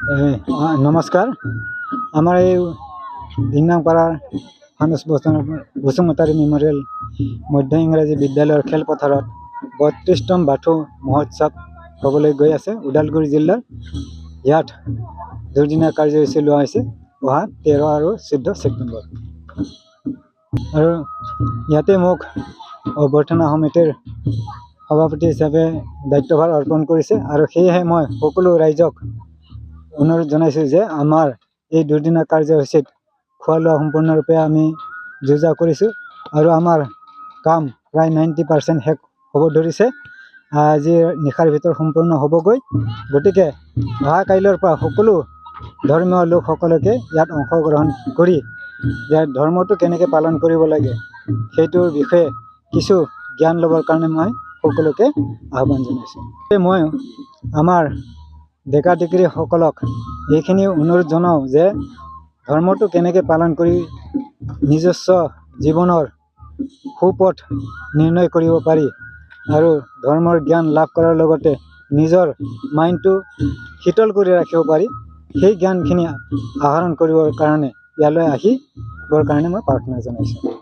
নমস্কাৰ। আমাৰ এই দিনাংপাৰাৰ মানস বসুমতাৰী মেমৰিয়েল মধ্য ইংৰাজী বিদ্যালয়ৰ খেলপথাৰত ৩২তম বাথৌ মহোৎসৱ হ'বলৈ গৈ আছে ওদালগুৰি জিলাৰ। ইয়াত দুদিনীয়া কাৰ্যসূচী লোৱা হৈছে অহা 13 আৰু 14 ছেপ্টেম্বৰ। আৰু ইয়াতে মোক অভ্যৰ্থনা সমিতিৰ সভাপতি হিচাপে দায়িত্বভাৰ অৰ্পণ কৰিছে। আৰু সেয়েহে মই সকলো ৰাইজক অনুৰোধ জনাইছোঁ যে আমাৰ এই দুদিনীয়া কাৰ্যসূচীত খোৱা লোৱা সম্পূৰ্ণৰূপে আমি যোজা কৰিছোঁ আৰু আমাৰ কাম প্ৰায় 90% শেষ হ'ব ধৰিছে। আজি নিশাৰ ভিতৰত সম্পূৰ্ণ হ'বগৈ। গতিকে অহা কাইলৈৰ পৰা সকলো ধৰ্মীয় লোকসকলকে ইয়াত অংশগ্ৰহণ কৰি যে ধৰ্মটো কেনেকৈ পালন কৰিব লাগে সেইটোৰ বিষয়ে কিছু জ্ঞান ল'বৰ কাৰণে মই সকলোকে আহ্বান জনাইছোঁ। মই আমাৰ ডেকা ডেকীসকলক এইখিনি অনুৰোধ জনাওঁ যে ধৰ্মটো কেনেকৈ পালন কৰি নিজস্ব জীৱনৰ সুপথ নিৰ্ণয় কৰিব পাৰি আৰু ধৰ্মৰ জ্ঞান লাভ কৰাৰ লগতে নিজৰ মাইণ্ডটো শীতল কৰি ৰাখিব পাৰি, সেই জ্ঞানখিনি আহৰণ কৰিবৰ কাৰণে ইয়ালৈ আহিবৰ কাৰণে মই প্ৰাৰ্থনা জনাইছোঁ।